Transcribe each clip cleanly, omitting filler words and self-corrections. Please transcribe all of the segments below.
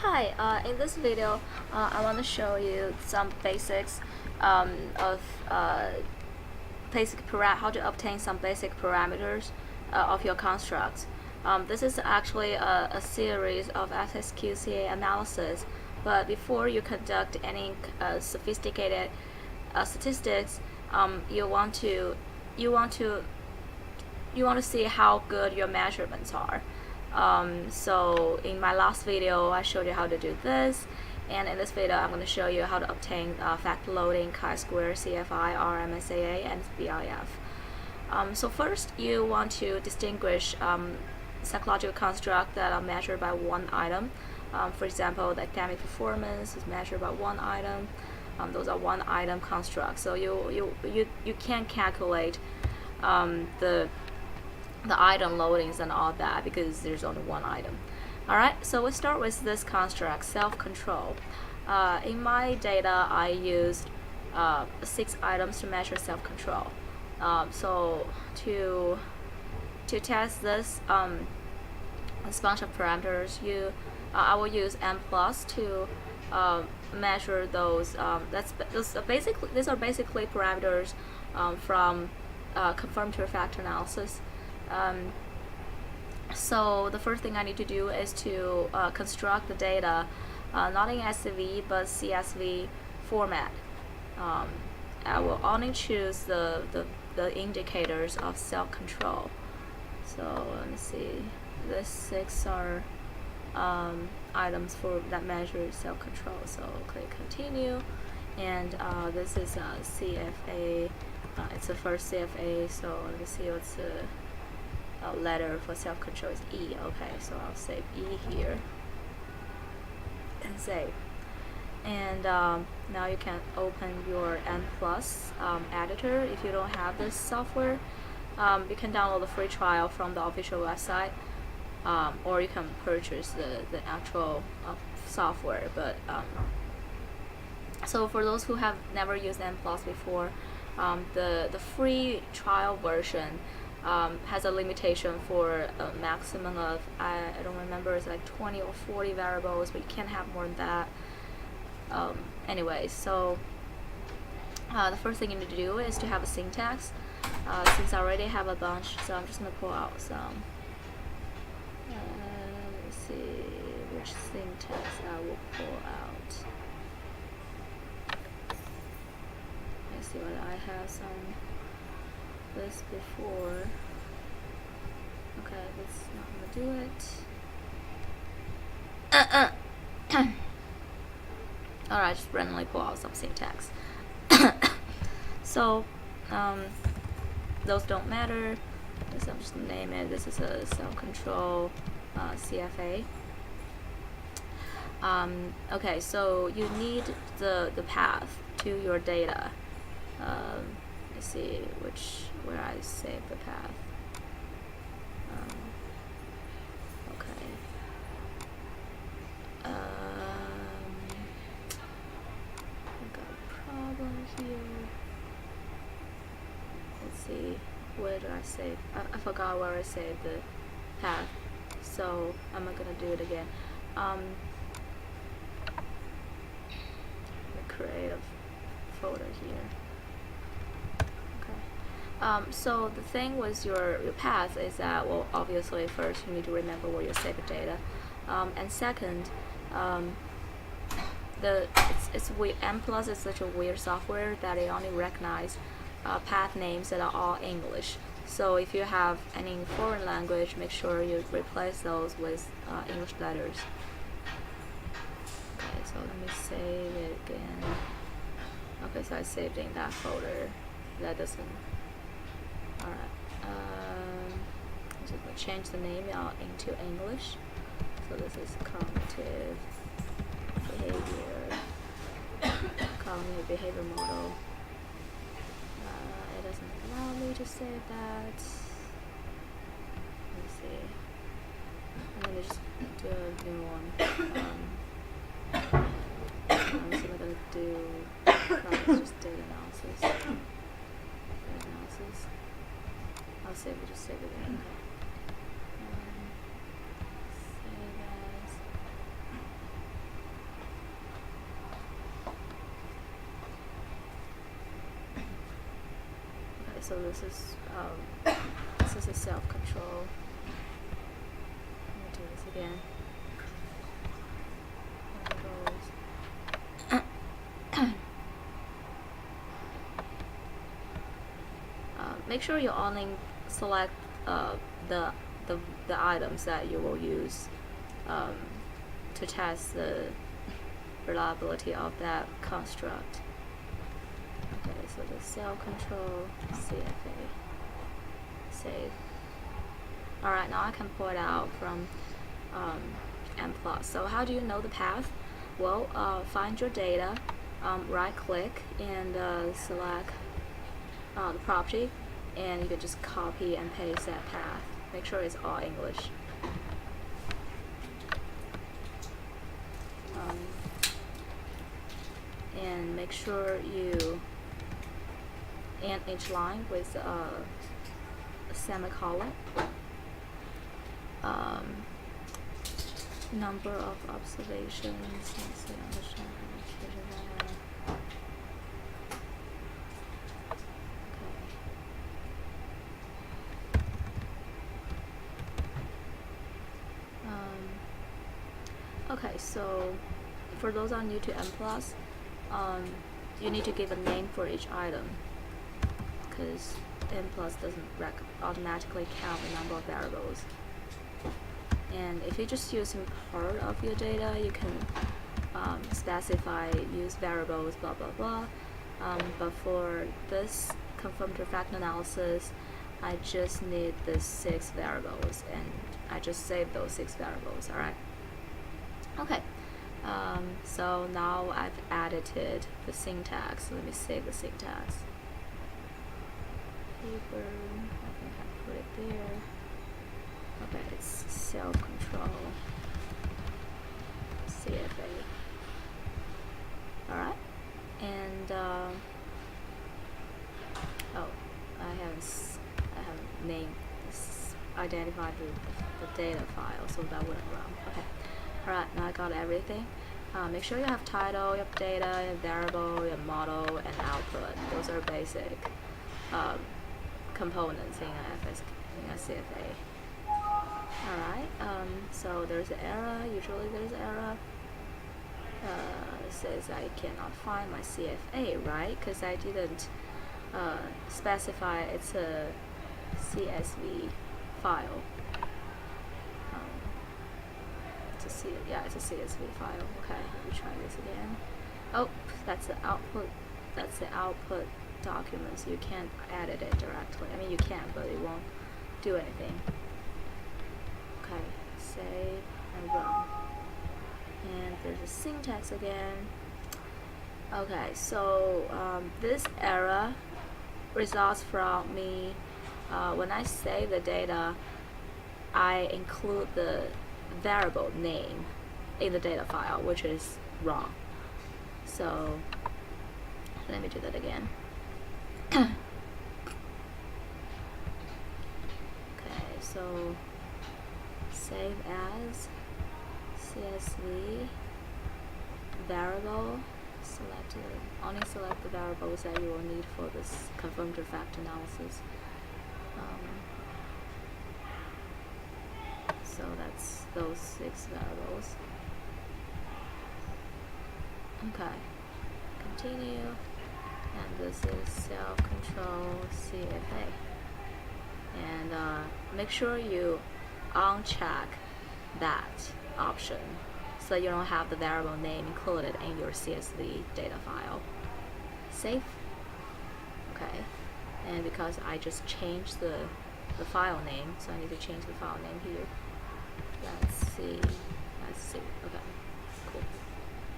Hi, in this video, I want to show you some basics of how to obtain some basic parameters of your constructs. This is actually a series of SSQCA analysis, but before you conduct any sophisticated statistics, you want to see how good your measurements are. So in my last video, I showed you how to do this, and in this video, I'm going to show you how to obtain factor loading, chi-square, CFI, RMSAA, and BIF. So first, you want to distinguish psychological constructs that are measured by one item. For example, the academic performance is measured by one item. Those are one-item constructs. So you can't calculate the item loadings and all that because there's only one item. Alright, so we start with this construct, self-control. In my data, I used 6 items to measure self-control. So to test this bunch of parameters, I will m plus to measure those. These are basically parameters from confirmatory factor analysis. So the first thing I need to do is to construct the data not in SCV but CSV format. I will only choose the indicators of self-control. So let me see, these 6 are items that measure self-control. So click continue, and this is CFA. It's the first CFA, so let me see what's the letter for self-control is E. Okay, so I'll save E here and save. And now you can open your N+ editor. If you don't have this software, you can download the free trial from the official website, or you can purchase the actual software. But so for those who have never used N+ before, the free trial version has a limitation for a maximum of, I don't remember, it's like 20 or 40 variables, but you can't have more than that. Anyway, so the first thing you need to do is to have a syntax. Since I already have a bunch, so I'm just going to pull out some. Let's see which syntax I will pull out. Let's see whether I have some this before. Okay, that's not gonna do it. Alright, just randomly pull out some syntax. So those don't matter. So I'm just gonna name it. This is a self-control CFA. Okay, so you need the path to your data. Let's see where I save the path. Okay. I got a problem here. Let's see, where did I save? I forgot where I saved the path, so I'm not gonna do it again. Create a folder here. So the thing with your path is that, well, obviously first you need to remember where you save the data, and second, M+ is such a weird software that it only recognizes path names that are all English. So if you have any foreign language, make sure you replace those with English letters. Okay, so let me save it again. Okay, so I saved it in that folder. That doesn't. Alright, I'm just going to change the name into English. So this is cognitive behavior, cognitive behavior model. It doesn't allow me to save that. Let me see. I'm going to just do a new one. I'm just going to do just data analysis. I'll just save it again. Save as so this is a self-control. Let me do this again. Make sure you only select the items that you will use to test the reliability of that construct. Okay, so the cell control, CFA, save. Alright, now I can pull it out from M+. So how do you know the path? Well, find your data, right click and select the property, and you can just copy and paste that path. Make sure it's all English. And make sure you end each line with a semicolon. Number of observations. Let's see, understand. Okay, so for those are new to M+, you need to give a name for each item, because M+ doesn't automatically count the number of variables. And if you're just using part of your data, you can specify use variables blah blah blah. But for this confirmatory factor analysis, I just need the 6 variables, and I just save those 6 variables. Alright. Okay, so now I've edited the syntax. Let me save the syntax. Paper, I think I put it there. Okay, it's self-control, CFA. Alright, and oh, I haven't named this, identified the data file, so that wouldn't run. Okay. Alright, now I got everything. Make sure you have title, your data, your variable, your model, and output. Those are basic components in a CFA. Alright, so there's an error. Usually there's an error. It says I cannot find my CFA, right? Because I didn't specify it's a CSV file. It's a CSV file. Okay, let me try this again. Oh, that's the output. That's the output document, so you can't edit it directly. I mean, you can, but it won't do anything. Okay, save and run. And there's a syntax again. Okay, so this error results from me when I save the data, I include the variable name in the data file, which is wrong. So let me do that again. Okay, so save as CSV variable, only select the variables that you will need for this confirmatory factor analysis. So that's those 6 variables. Okay, continue, and this is self-control CFA. And make sure you uncheck that option so that you don't have the variable name included in your CSV data file. Save. Okay, and because I just changed the file name, so I need to change the file name here. Let's see. Okay, cool.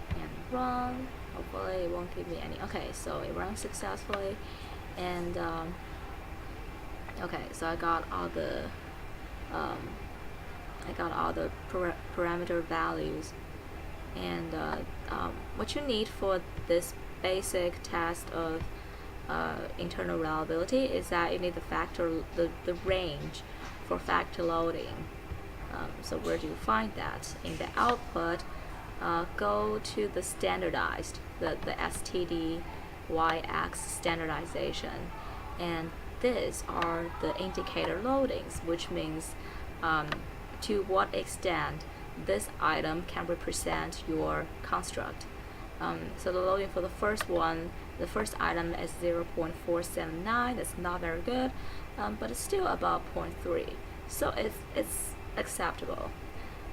And run. Hopefully it won't give me any. Okay, so it runs successfully, and okay, so I got all the parameter values, and what you need for this basic test of internal reliability is that you need the range for factor loading. So where do you find that? In the output, go to the standardized, the STD YX standardization, and these are the indicator loadings, which means to what extent this item can represent your construct. So the loading for the first one, the first item is 0.479. That's not very good, but it's still about 0.3, so it's acceptable.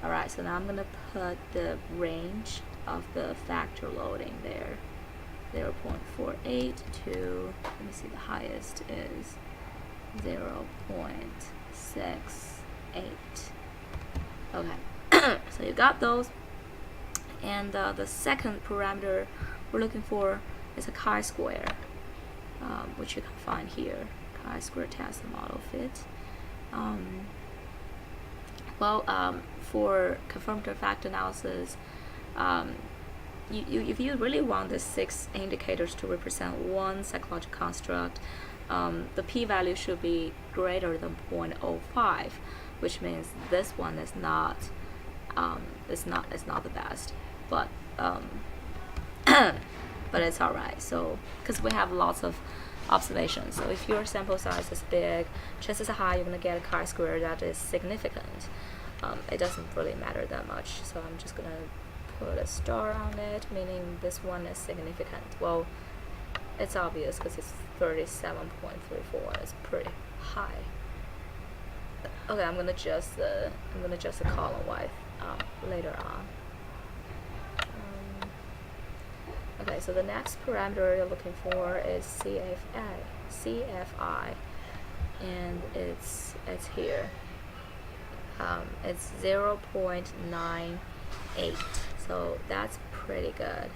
Alright, so now I'm gonna put the range of the factor loading there, 0.48 to, let me see, the highest is 0.68. Okay, so you got those. And the second parameter we're looking for is a chi-square, which you can find here. Chi-square test the model fit. For confirmatory factor analysis, if you really want the 6 indicators to represent one psychological construct, the p-value should be greater than 0.05, which means this one is not it's not the best, but but it's alright. So because we have lots of observations, so if your sample size is big, chances are high you're gonna get a chi-square that is significant. It doesn't really matter that much, so I'm just gonna put a star on it, meaning this one is significant. Well, it's obvious because it's 37.34. It's pretty high. Okay, I'm gonna adjust the column width later on. Okay, so the next parameter you're looking for is CFI, and it's here. It's 0.98, so that's pretty good.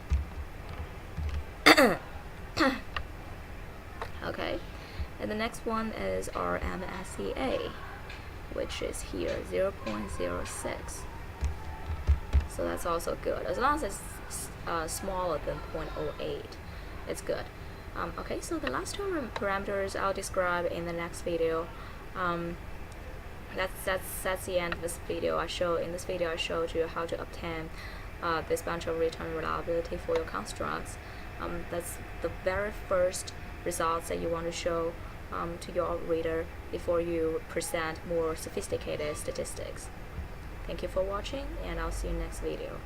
Okay, and the next one is our MSEA, which is here, 0.06. So that's also good, as long as it's smaller than 0.08, it's good. Okay, so the last two parameters I'll describe in the next video. That's the end of this video. In this video I showed you how to obtain this bunch of return reliability for your constructs. That's the very first results that you want to show to your reader before you present more sophisticated statistics. Thank you for watching, and I'll see you next video.